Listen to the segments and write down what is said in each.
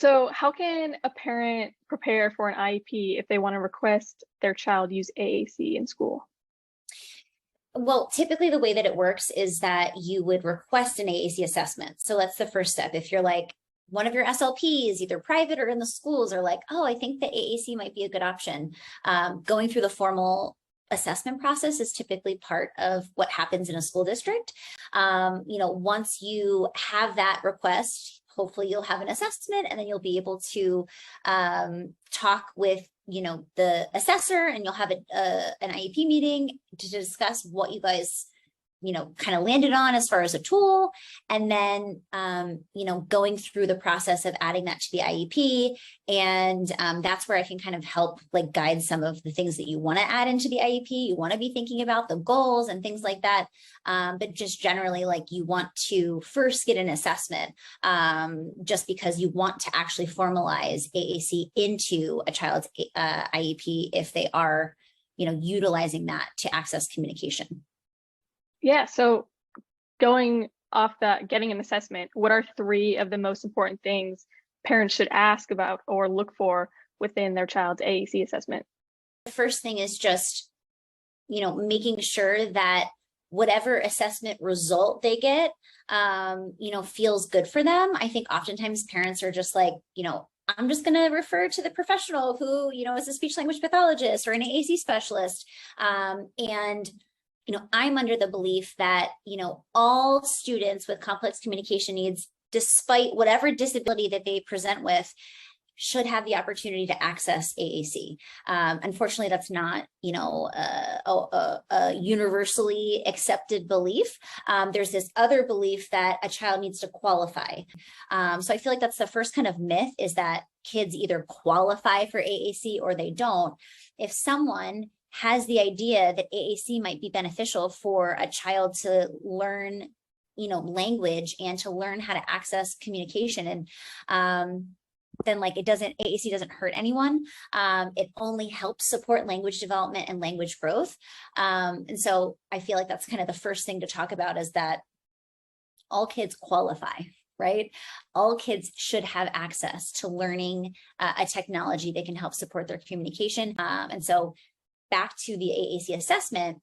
So, how can a parent prepare for an IEP if they want to request their child use AAC in school? Well, typically the way that it works is that you would request an AAC assessment. So that's the first step. If you're like one of your SLPs, either private or in the schools, are like, oh, I think the AAC might be a good option. Going through the formal assessment process is typically part of what happens in a school district. Once you have that request, hopefully you'll have an assessment, and then you'll be able to talk with the assessor, and you'll have an IEP meeting to discuss what you guys kind of landed on as far as a tool, and then going through the process of adding that to the IEP. And that's where I can kind of help guide some of the things that you want to add into the IEP. You want to be thinking about the goals and things like that, but just generally you want to first get an assessment, just because you want to actually formalize AAC into a child's IEP if they are utilizing that to access communication. Yeah, so going off that, getting an assessment, what are three of the most important things parents should ask about or look for within their child's AAC assessment? The first thing is just, making sure that whatever assessment result they get, feels good for them. I think oftentimes parents are just like, I'm just going to refer to the professional who, is a speech language pathologist or an AAC specialist. I'm under the belief that, all students with complex communication needs, despite whatever disability that they present with, should have the opportunity to access AAC. Unfortunately, that's not, a universally accepted belief. There's this other belief that a child needs to qualify. So I feel like that's the first kind of myth, is that kids either qualify for AAC or they don't. If someone has the idea that AAC might be beneficial for a child to learn, language and to learn how to access communication, and then AAC doesn't hurt anyone. It only helps support language development and language growth. And so I feel like that's kind of the first thing to talk about, is that all kids qualify, right? All kids should have access to learning a technology that can help support their communication. And so back to the AAC assessment,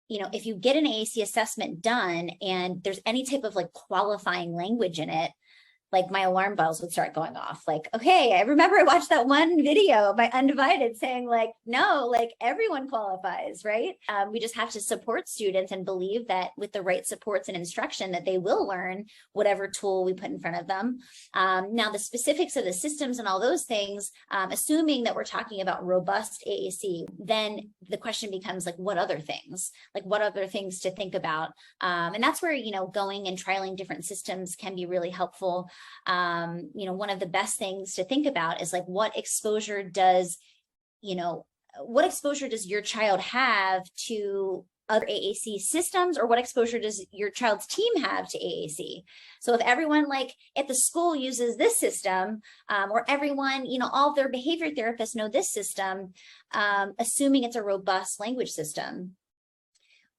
if you get an AAC assessment done and there's any type of qualifying language in it, my alarm bells would start going off. Okay, I remember I watched that one video by Undivided saying no, everyone qualifies, right? We just have to support students and believe that with the right supports and instruction that they will learn whatever tool we put in front of them. Now, the specifics of the systems and all those things, assuming that we're talking about robust AAC, then the question becomes what other things? What other things to think about? And that's where, going and trialing different systems can be really helpful. One of the best things to think about is what exposure does your child have to other AAC systems, or what exposure does your child's team have to AAC? So if everyone at the school uses this system, or everyone, all of their behavior therapists know this system, assuming it's a robust language system,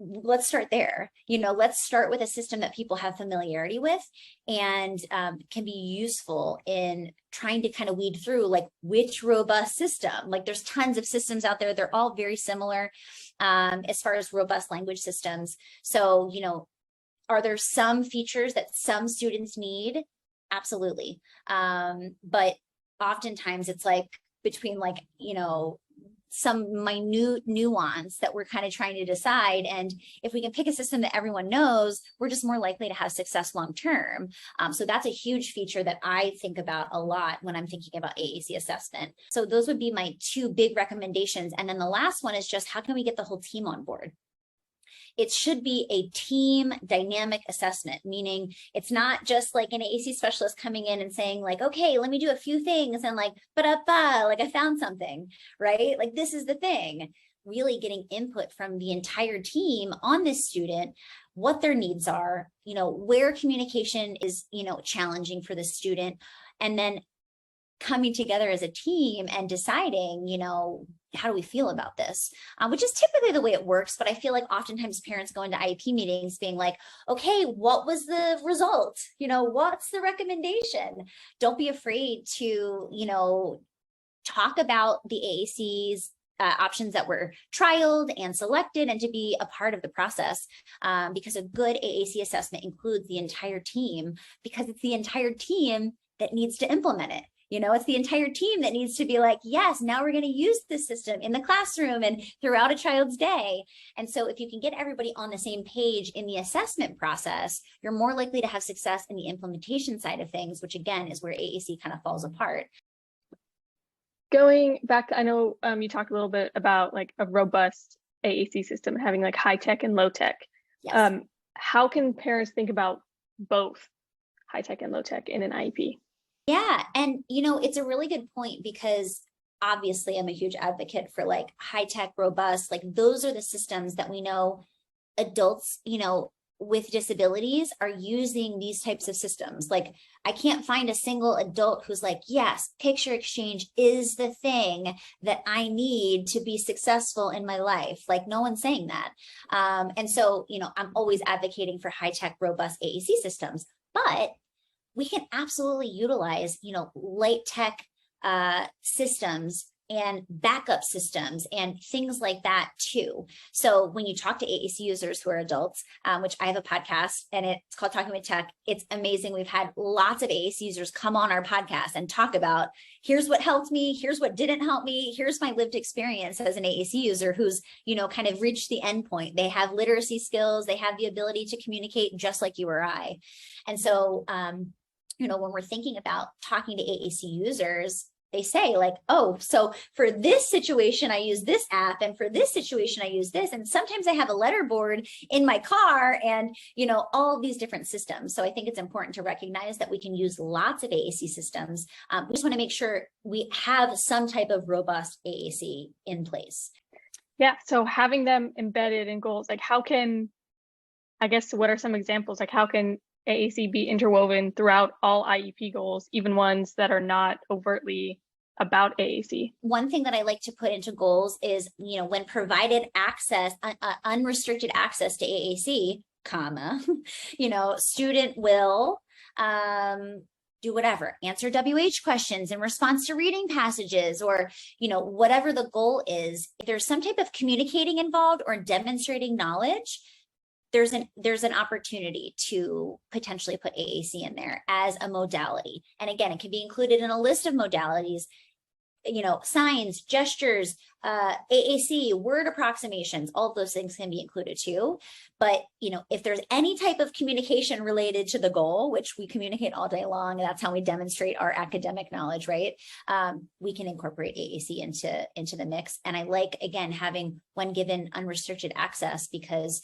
let's start there. Let's start with a system that people have familiarity with and can be useful in trying to kind of weed through which robust system. There's tons of systems out there. They're all very similar as far as robust language systems. So, are there some features that some students need? Absolutely. But oftentimes it's between some minute nuance that we're kind of trying to decide. And if we can pick a system that everyone knows, we're just more likely to have success long-term. So that's a huge feature that I think about a lot when I'm thinking about AAC assessment. So those would be my two big recommendations. And then the last one is just, how can we get the whole team on board? It should be a team dynamic assessment, meaning it's not just an AAC specialist coming in and saying okay, let me do a few things and I found something, right? This is the thing. Really getting input from the entire team on this student, what their needs are, where communication is, challenging for the student, and then coming together as a team and deciding, how do we feel about this? Which is typically the way it works. But I feel like oftentimes parents go into IEP meetings being like, okay, what was the result? What's the recommendation? Don't be afraid to, talk about the AAC's options that were trialed and selected, and to be a part of the process, because a good AAC assessment includes the entire team, because it's the entire team that needs to implement it. It's the entire team that needs to be like, yes, now we're going to use this system in the classroom and throughout a child's day. And so if you can get everybody on the same page in the assessment process, you're more likely to have success in the implementation side of things, which again is where AAC kind of falls apart. Going back to, I know you talked a little bit about like a robust AAC system having like high tech and low tech. Yes. How can parents think about both high tech and low tech in an IEP? Yeah. And, it's a really good point, because obviously I'm a huge advocate for like high tech, robust, like those are the systems that we know adults, with disabilities are using these types of systems. Like I can't find a single adult who's like, yes, picture exchange is the thing that I need to be successful in my life. Like no one's saying that. And so, I'm always advocating for high tech, robust AAC systems, but we can absolutely utilize, light tech systems and backup systems and things like that too. So when you talk to AAC users who are adults, which I have a podcast and it's called Talking with Tech, it's amazing. We've had lots of AAC users come on our podcast and talk about, here's what helped me, here's what didn't help me, here's my lived experience as an AAC user who's, kind of reached the end point. They have literacy skills, they have the ability to communicate just like you or I. And so, when we're thinking about talking to AAC users, they say like, oh, so for this situation, I use this app, and for this situation, I use this. And sometimes I have a letter board in my car and, all of these different systems. So I think it's important to recognize that we can use lots of AAC systems. We just want to make sure we have some type of robust AAC in place. Yeah. So having them embedded in goals, like what are some examples? Like how can AAC be interwoven throughout all IEP goals, even ones that are not overtly about AAC? One thing that I like to put into goals is, when provided access, unrestricted access to AAC, student will do whatever, answer WH questions in response to reading passages, or, whatever the goal is. If there's some type of communicating involved or demonstrating knowledge, there's an opportunity to potentially put AAC in there as a modality. And again, it can be included in a list of modalities, signs, gestures, AAC, word approximations, all of those things can be included too. But, if there's any type of communication related to the goal, which we communicate all day long, and that's how we demonstrate our academic knowledge, right? We can incorporate AAC into the mix. And I like, again, having when given unrestricted access, because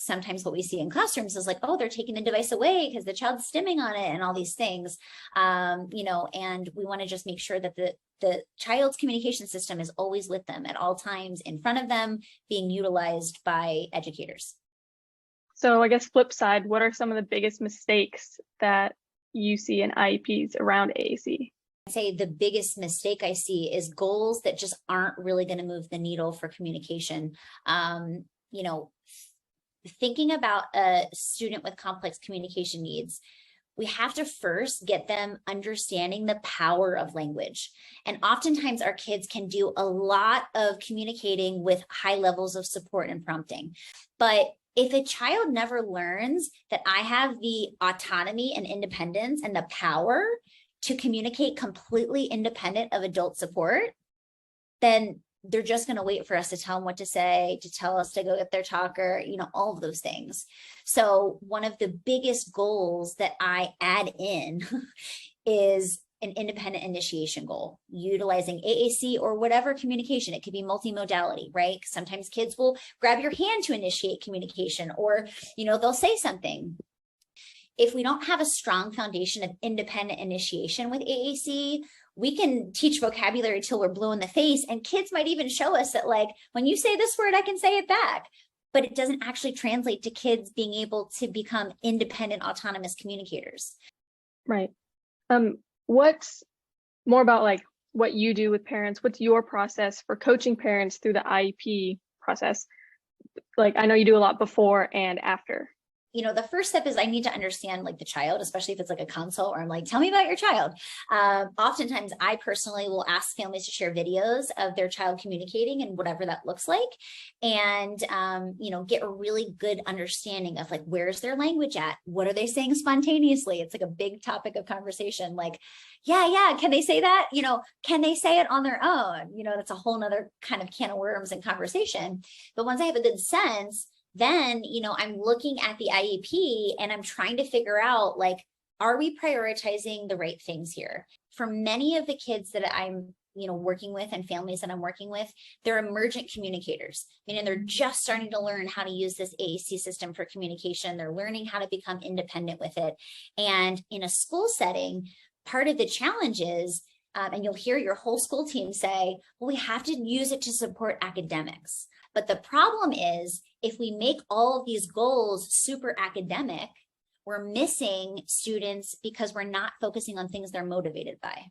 sometimes what we see in classrooms is like, oh, they're taking the device away because the child's stimming on it and all these things, and we want to just make sure that the child's communication system is always with them at all times, in front of them, being utilized by educators. So I guess flip side, what are some of the biggest mistakes that you see in IEPs around AAC? I'd say the biggest mistake I see is goals that just aren't really going to move the needle for communication. Thinking about a student with complex communication needs, we have to first get them understanding the power of language. And oftentimes our kids can do a lot of communicating with high levels of support and prompting. But if a child never learns that I have the autonomy and independence and the power to communicate completely independent of adult support, then they're just going to wait for us to tell them what to say, to tell us to go get their talker, all of those things. So one of the biggest goals that I add in is an independent initiation goal, utilizing AAC or whatever communication. It could be multimodality, right? Sometimes kids will grab your hand to initiate communication, or, they'll say something. If we don't have a strong foundation of independent initiation with AAC, we can teach vocabulary till we're blue in the face, and kids might even show us that, like, when you say this word, I can say it back. But it doesn't actually translate to kids being able to become independent, autonomous communicators. Right. What more about like what you do with parents. What's your process for coaching parents through the IEP process? Like, I know you do a lot before and after. The first step is I need to understand like the child, especially if it's like a consult or I'm like, tell me about your child. Oftentimes I personally will ask families to share videos of their child communicating and whatever that looks like. And, get a really good understanding of like, where's their language at? What are they saying spontaneously? It's like a big topic of conversation. Like, yeah. Can they say that? Can they say it on their own? That's a whole nother kind of can of worms and conversation. But once I have a good sense, then, I'm looking at the IEP and I'm trying to figure out, like, are we prioritizing the right things here? For many of the kids that I'm, working with and families that I'm working with, they're emergent communicators, meaning they're just starting to learn how to use this AAC system for communication. They're learning how to become independent with it. And in a school setting, part of the challenge is, and you'll hear your whole school team say, well, we have to use it to support academics. But the problem is, if we make all of these goals super academic, we're missing students because we're not focusing on things they're motivated by.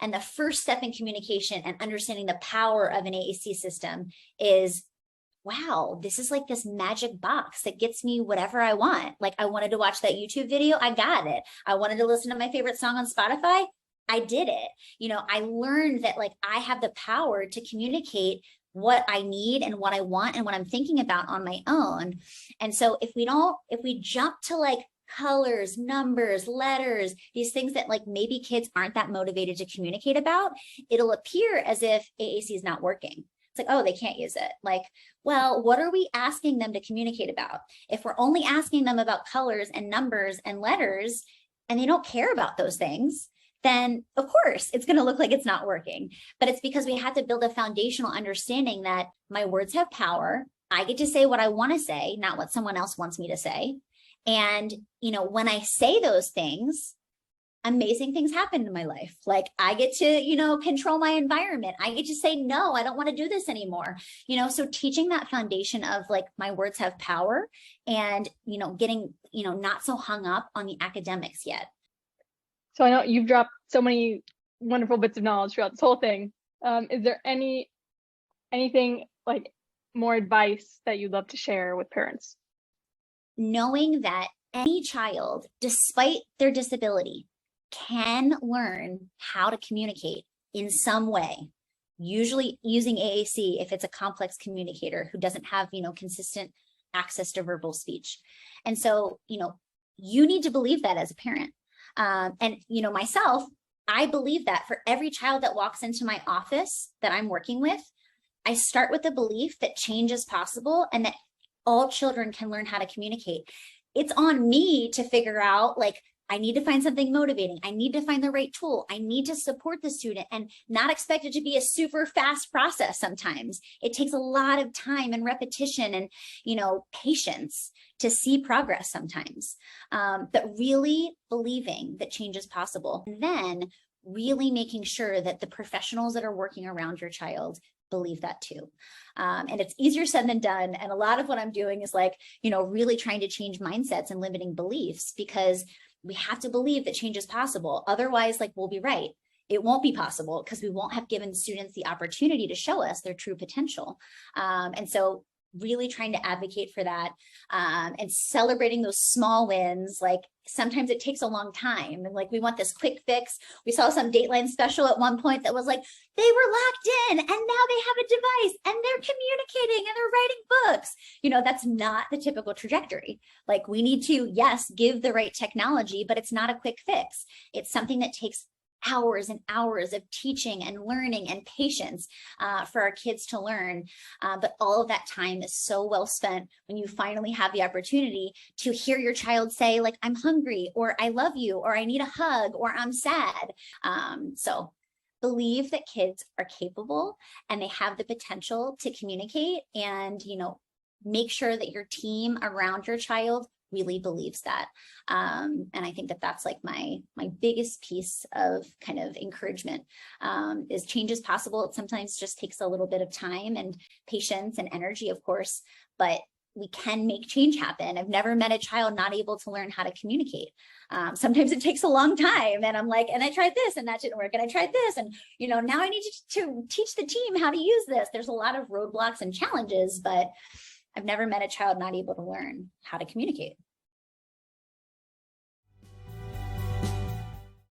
And the first step in communication and understanding the power of an AAC system is, wow, this is like this magic box that gets me whatever I want. Like, I wanted to watch that YouTube video, I got it. I wanted to listen to my favorite song on Spotify, I did it. I learned that like I have the power to communicate what I need and what I want and what I'm thinking about on my own. And so if we jump to like colors, numbers, letters, these things that like maybe kids aren't that motivated to communicate about, it'll appear as if AAC is not working. It's like, oh, they can't use it. Like, well, what are we asking them to communicate about? If we're only asking them about colors and numbers and letters, and they don't care about those things, then of course it's going to look like it's not working. But it's because we have to build a foundational understanding that my words have power. I get to say what I want to say, not what someone else wants me to say. And, when I say those things, amazing things happen in my life. Like I get to, control my environment. I get to say, no, I don't want to do this anymore. So teaching that foundation of like, my words have power and, getting, not so hung up on the academics yet. So I know you've dropped so many wonderful bits of knowledge throughout this whole thing. Is there anything like more advice that you'd love to share with parents? Knowing that any child, despite their disability, can learn how to communicate in some way, usually using AAC if it's a complex communicator who doesn't have, consistent access to verbal speech. And so, you need to believe that as a parent. And, myself, I believe that for every child that walks into my office that I'm working with, I start with the belief that change is possible and that all children can learn how to communicate. It's on me to figure out, like, I need to find something motivating. I need to find the right tool. I need to support the student and not expect it to be a super fast process sometimes. It takes a lot of time and repetition and, patience to see progress sometimes. But really believing that change is possible. And then really making sure that the professionals that are working around your child believe that too. And it's easier said than done. And a lot of what I'm doing is like, really trying to change mindsets and limiting beliefs, because we have to believe that change is possible. Otherwise, like, we'll be right. It won't be possible because we won't have given students the opportunity to show us their true potential. And so really trying to advocate for that and celebrating those small wins. Like sometimes it takes a long time and like we want this quick fix. We saw some Dateline special at one point that was like, they were locked in and now they have a device and they're communicating and they're writing books. That's not the typical trajectory. Like we need to, yes, give the right technology, but it's not a quick fix. It's something that takes hours and hours of teaching and learning and patience for our kids to learn. But all of that time is so well spent when you finally have the opportunity to hear your child say, like, I'm hungry, or I love you, or I need a hug, or I'm sad. So believe that kids are capable and they have the potential to communicate, and, make sure that your team around your child really believes that. And I think that that's like my biggest piece of kind of encouragement is change is possible. It sometimes just takes a little bit of time and patience and energy, of course, but we can make change happen. I've never met a child not able to learn how to communicate. Sometimes it takes a long time, and I'm like, and I tried this and that didn't work, and I tried this, and now I need to teach the team how to use this. There's a lot of roadblocks and challenges, but I've never met a child not able to learn how to communicate.